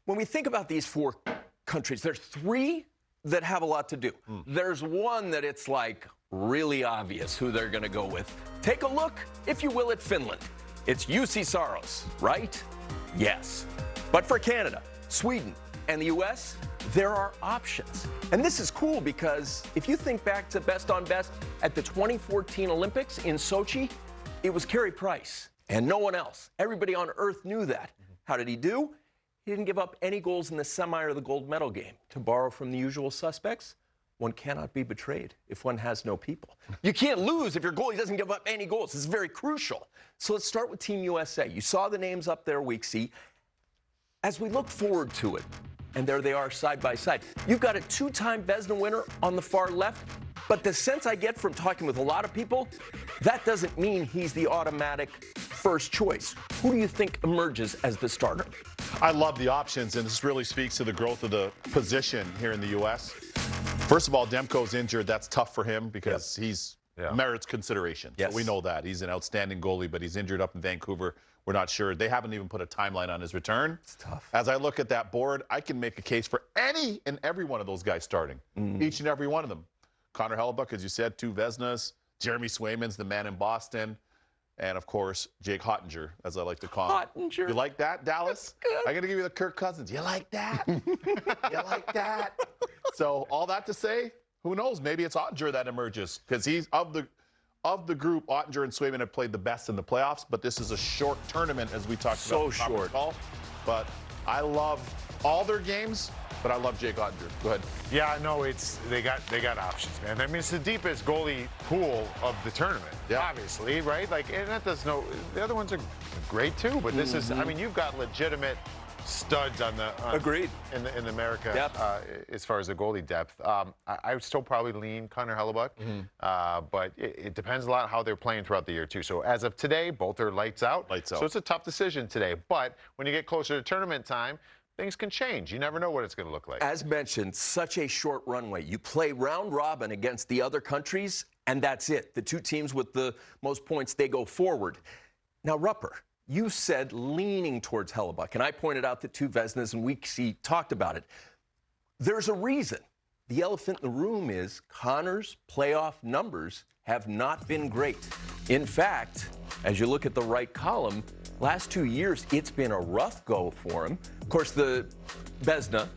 when we think about these four countries, there's three that have a lot to do. There's one that it's like really obvious who they're going to go with. Take a look, if you will, at Finland. It's Jussi Saros, right? Yes. But for Canada, Sweden, and the U.S., there are options. And this is cool because if you think back to best on best at the 2014 Olympics in Sochi, it was Carey Price and no one else. Everybody on earth knew that. How did he do? He didn't give up any goals in the semi or the gold medal game. To borrow from the usual suspects, one cannot be betrayed if one has no people. You can't lose if your goalie doesn't give up any goals. This is very crucial. So let's start with Team USA. You saw the names up there, Weeksy. As we look forward to it, and there they are side by side, you've got a two-time Vezina winner on the far left, but the sense I get from talking with a lot of people, that doesn't mean he's the automatic first choice. Who do you think emerges as the starter? I love the options, and this really speaks to the growth of the position here in the U.S. First of all, Demko's injured. That's tough for him because he's merits consideration. Yes. So we know that. He's an outstanding goalie, but he's injured up in Vancouver. We're not sure. They haven't even put a timeline on his return. It's tough. As I look at that board, I can make a case for any and every one of those guys starting. Each and every one of them. Connor Hellebuyck, as you said, 2 Vezinas. Jeremy Swayman's the man in Boston. And, of course, Jake Hottinger, as I like to call him. Hottinger. You like that, Dallas? I'm going to give you the Kirk Cousins. You like that? You like that? So all that to say, who knows? Maybe it's Ottinger that emerges because he's of the group. Ottinger and Swayman have played the best in the playoffs, but this is a short tournament, as we talked about. So short. Call. But I love all their games, but I love Jake Ottinger. Go ahead. Yeah, no, they got options, man. I mean, it's the deepest goalie pool of the tournament. Yeah. Obviously, right? Like, and that does no. The other ones are great too, but this is. I mean, you've got legitimate studs on the Agreed in America as far as the goalie depth. I would still probably lean Connor Hellebuyck, but it depends a lot how they're playing throughout the year too. So as of today, both are lights out. Lights out. So it's a tough decision today. But when you get closer to tournament time, things can change. You never know what it's going to look like. As mentioned, such a short runway. You play round robin against the other countries, and that's it. The two teams with the most points, they go forward. Now, Rupper, you said leaning towards Hellebuyck, and I pointed out the 2 Vezinas, and Weeksy talked about it. There's a reason. The elephant in the room is Connor's playoff numbers have not been great. In fact, as you look at the right column, last 2 years, it's been a rough go for him. Of course, the Vezina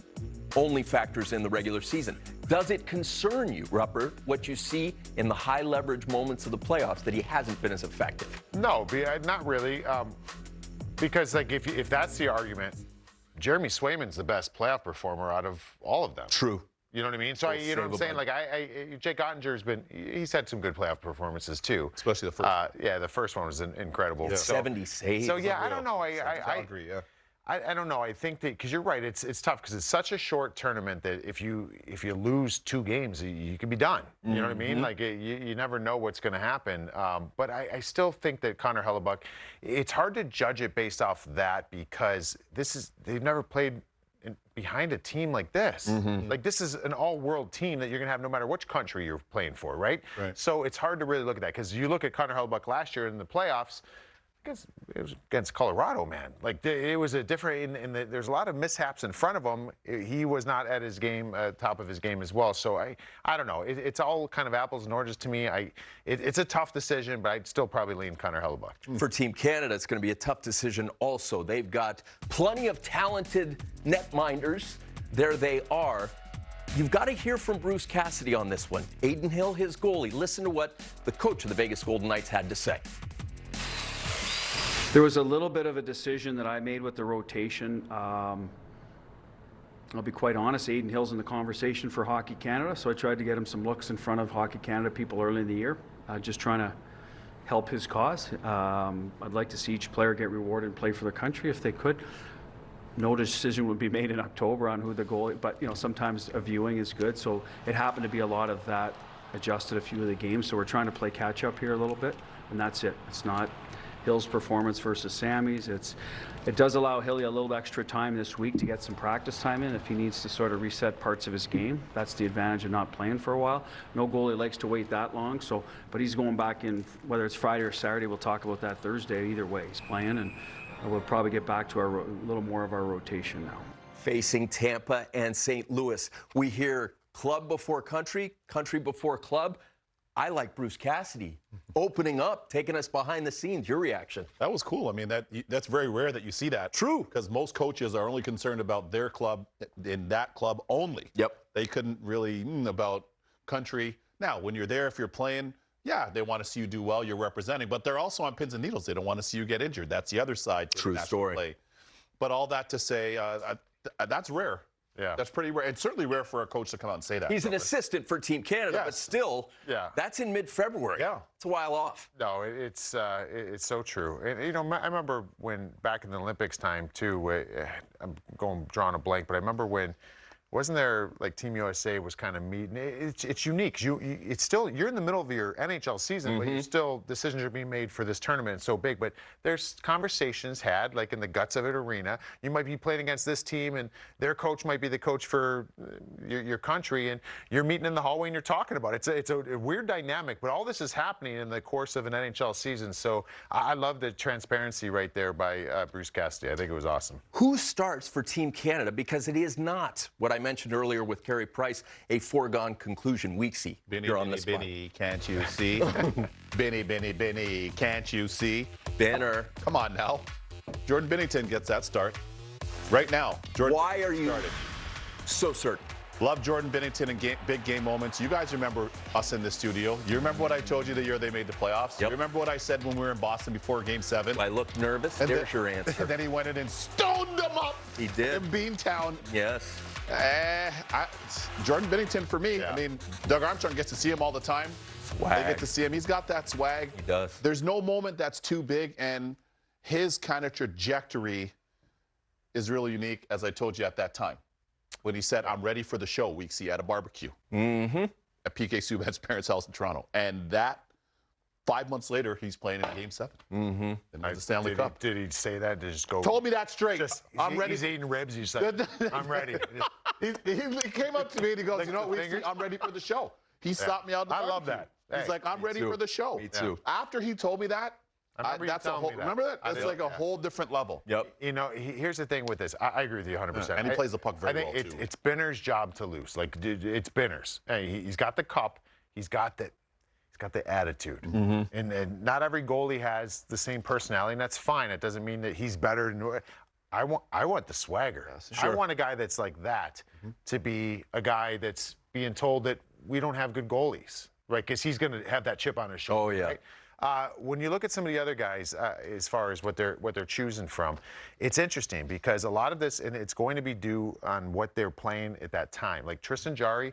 only factors in the regular season. Does it concern you, Rupper, what you see in the high leverage moments of the playoffs that he hasn't been as effective? No, not really. Because like if that's the argument, Jeremy Swayman's the best playoff performer out of all of them. True. You know what I mean? So you know what I'm saying? Like Jake Ottinger's he's had some good playoff performances too. Especially the first. Yeah, the first one was incredible. Yeah. So, 70 saves. So yeah, I don't know. I agree. Yeah. I don't know. I think that because you're right, it's tough because it's such a short tournament that if you lose 2 games, you could be done. You know what I mean? Like you never know what's going to happen. But I still think that Connor Hellebuyck, it's hard to judge it based off that because they've never played behind a team like this. Like this is an all-world team that you're going to have no matter which country you're playing for, right? So it's hard to really look at that because you look at Connor Hellebuyck last year in the playoffs. It was against Colorado, man. Like it was a different. There's a lot of mishaps in front of him. He was not at his game, top of his game as well. So I don't know. It's all kind of apples and oranges to me. It's a tough decision, but I'd still probably lean Connor Hellebuyck. For Team Canada, it's going to be a tough decision. Also, they've got plenty of talented netminders. There they are. You've got to hear from Bruce Cassidy on this one. Adin Hill, his goalie. Listen to what the coach of the Vegas Golden Knights had to say. There was a little bit of a decision that I made with the rotation. I'll be quite honest, Adin Hill's in the conversation for Hockey Canada, so I tried to get him some looks in front of Hockey Canada people early in the year, just trying to help his cause. I'd like to see each player get rewarded and play for their country if they could. No decision would be made in October on who the goalie, but sometimes a viewing is good, so it happened to be a lot of that adjusted a few of the games, so we're trying to play catch up here a little bit, and that's it. It's not Hill's performance versus Sammy's. It does allow Hilly a little extra time this week to get some practice time in if he needs to sort of reset parts of his game. That's the advantage of not playing for a while. No goalie likes to wait that long, but he's going back in, whether it's Friday or Saturday, we'll talk about that Thursday. Either way, he's playing, and we'll probably get back to a little more of our rotation now. facing Tampa and St. Louis. We hear club before country, country before club. I like Bruce Cassidy opening up, taking us behind the scenes. Your reaction? That was cool. I mean, that's very rare that you see that. True. Because most coaches are only concerned about their club in that club only. Yep. They couldn't really about country. Now, when you're there, if you're playing, yeah, they want to see you do well. You're representing. But they're also on pins and needles. They don't want to see you get injured. That's the other side to True national story. play. But all that to say, that's rare. Yeah. That's pretty rare. It's certainly rare for a coach to come out and say that. He's an assistant for Team Canada, Yes. but still, that's in mid-February. Yeah. It's a while off. No, it's so true. And, you know, I remember when back in the Olympics time too. I'm drawing a blank, but I remember when. Wasn't there, like, Team USA was kind of meeting? It's unique. It's still, you're in the middle of your NHL season, but you still, decisions are being made for this tournament. It's so big. But there's conversations had, like in the Guts of It arena. You might be playing against this team, and their coach might be the coach for your country, and you're meeting in the hallway and you're talking about it. It's a weird dynamic, but all this is happening in the course of an NHL season. So I love the transparency right there by Bruce Cassidy. I think it was awesome. Who starts for Team Canada? Because it is not what I mentioned earlier with Carey Price, a foregone conclusion. Weeksy, you're on the spot. Benny, can't you see? Benny, can't you see? Benner. Come on now. Jordan Binnington gets that start. Right now. Jordan Why are you started. so certain? Love Jordan Binnington in big game moments. You guys remember us in the studio. You remember what I told you the year they made the playoffs? Yep. You remember what I said when we were in Boston before Game 7? I look nervous. There's your answer. And then he went in and stoned them up. He did. In Beantown. Yes. Jordan Binnington for me. Yeah. I mean, Doug Armstrong gets to see him all the time. Swag. They get to see him. He's got that swag. He does. There's no moment that's too big, and his kind of trajectory is really unique, as I told you at that time. When he said, I'm ready for the show, Weeksy, at a barbecue. Mm-hmm. At PK Subban's parents' house in Toronto. And that, 5 months later, he's playing in Game 7. Mm-hmm. And the Stanley Cup. Did he say that to just go? Told me that straight. I'm ready. He's eating ribs. He's like, I'm ready. he came up to me and he goes, you know, Weeksy, I'm ready for the show. He stopped me out. I love that. He's like, I'm ready for the show. Me too. After he told me that, that's a whole. Remember that? That's like a whole different level. Yep. You know, here's the thing with this. I agree with you 100%. And he plays the puck very well, too. It's Binner's job to lose. Like, it's Binner's. Hey, he's got the cup. He's got the attitude. Mm-hmm. And not every goalie has the same personality, and that's fine. It doesn't mean that he's better. I want the swagger. Sure. I want a guy that's like that to be a guy that's being told that we don't have good goalies, right? Because he's going to have that chip on his shoulder. Oh, yeah. Right? When you look at some of the other guys, as far as what they're choosing from, it's interesting because a lot of this, and it's going to be due on what they're playing at that time. Like Tristan Jarry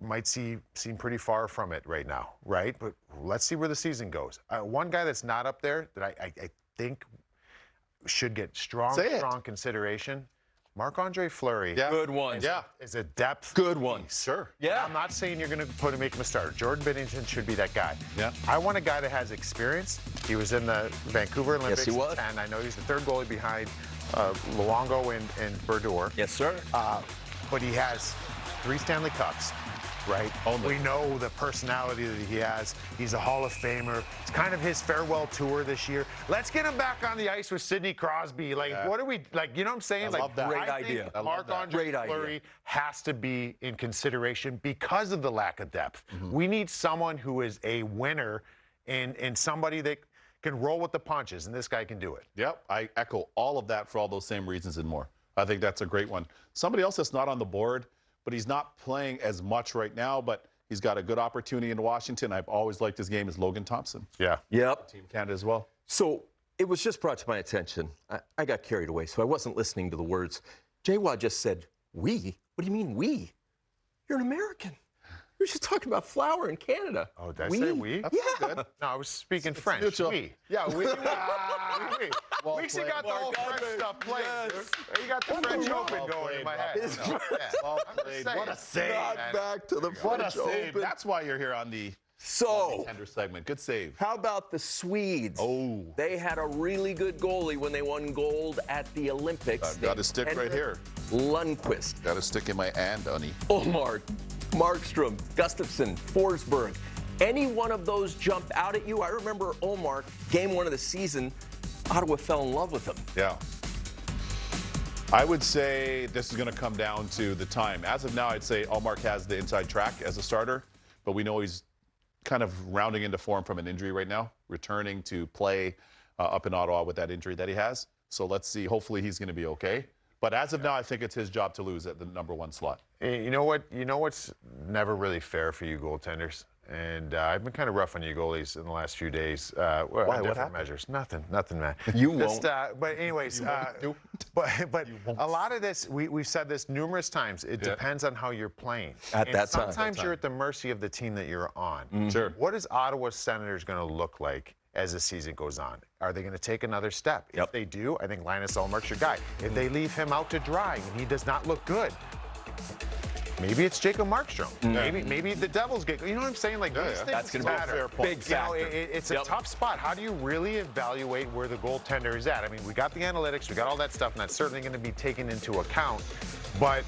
might seem pretty far from it right now, right? But let's see where the season goes. One guy that's not up there that I think should get strong consideration. Marc-Andre Fleury. Yeah. Good one. Is a depth. Good one. piece. Sure. Yeah. I'm not saying you're going to make him a starter. Jordan Binnington should be that guy. Yeah. I want a guy that has experience. He was in the Vancouver Olympics. he was. And I know he's the third goalie behind Luongo and Brodeur. Yes, sir. But he has 3 Stanley Cups, right? Only. We know the personality that he has. He's a Hall of Famer. It's kind of his farewell tour this year. Let's get him back on the ice with Sidney Crosby. Like, what are we, like, you know what I'm saying? I love that. Great I think idea. I love that. Marc-Andre Great idea. Fleury has to be in consideration because of the lack of depth. Mm-hmm. We need someone who is a winner and somebody that can roll with the punches, and this guy can do it. Yep, I echo all of that for all those same reasons and more. I think that's a great one. Somebody else that's not on the board, but he's not playing as much right now, but he's got a good opportunity in Washington. I've always liked his game is Logan Thompson. Yeah. Yep. Team Canada as well. So it was just brought to my attention. I got carried away, so I wasn't listening to the words. Jaywa just said, we? What do you mean, we? You're an American. You're just talking about flour in Canada. Oh, did I say we? That's good. No, I was speaking French. mutual. We. Yeah, we. We Well Weeksy played. got the whole Marc-Andre, French stuff playing. yes. Dude. You got the French Well Open going played, in my Rob. head. No. Yeah. Well played. What a save. Not back to the What a French save. Open. That's why you're here on the So, tender segment. Good save. how about the Swedes? Oh. They had a really good goalie when they won gold at the Olympics. I've got a stick right here. Lundqvist, Got a stick in my hand, honey. Omar, Markstrom, Gustafsson, Forsberg. Any one of those jump out at you? I remember Omar, game 1 of the season, Ottawa fell in love with him. Yeah. I would say this is going to come down to the time. As of now, I'd say Allmark has the inside track as a starter, but we know he's kind of rounding into form from an injury right now, returning to play up in Ottawa with that injury that he has. So let's see. Hopefully he's going to be okay. But as of now, I think it's his job to lose at the #1 slot. You know what? You know what's never really fair for you goaltenders? And I've been kind of rough on you goalies in the last few days. Why? What What different happened? measures? Nothing, man. You Just, won't. but anyways, but a lot of this, we've said this numerous times. It depends on how you're playing. At And that time. sometimes you're at the mercy of the team that you're on. Sure. What is Ottawa Senators going to look like as the season goes on? Are they going to take another step? Yep. If they do, I think Linus Ullmark's your guy. If they leave him out to dry and he does not look good, maybe it's Jacob Markstrom. Maybe the Devils get. You know what I'm saying? Like these things That's gonna be a matter. fair point. Big You know, factor. it's Yep. a tough spot. How do you really evaluate where the goaltender is at? I mean, we got the analytics, we got all that stuff, and that's certainly going to be taken into account. But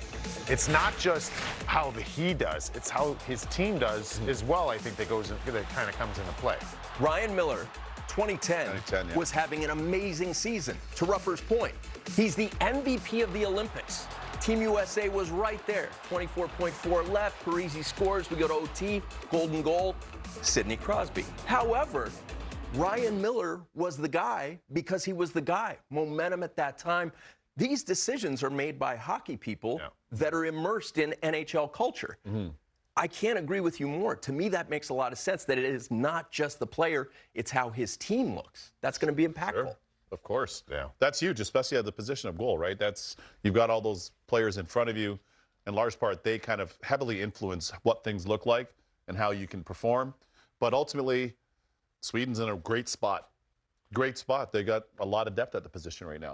it's not just how he does; it's how his team does as well. I think that kind of comes into play. Ryan Miller, 2010, 2010, yeah. was having an amazing season. To Rupper's point, he's the MVP of the Olympics. Team USA was right there. 24.4 left. Parisi scores. We go to OT. Golden goal. Sidney Crosby. However, Ryan Miller was the guy because he was the guy. Momentum at that time. These decisions are made by hockey people that are immersed in NHL culture. I can't agree with you more. To me, that makes a lot of sense that it is not just the player, it's how his team looks. That's going to be impactful. Sure. Of course. Yeah. That's huge, especially at the position of goal, right? You've got all those players in front of you. In large part, they kind of heavily influence what things look like and how you can perform. But ultimately, Sweden's in a great spot. Great spot. They got a lot of depth at the position right now.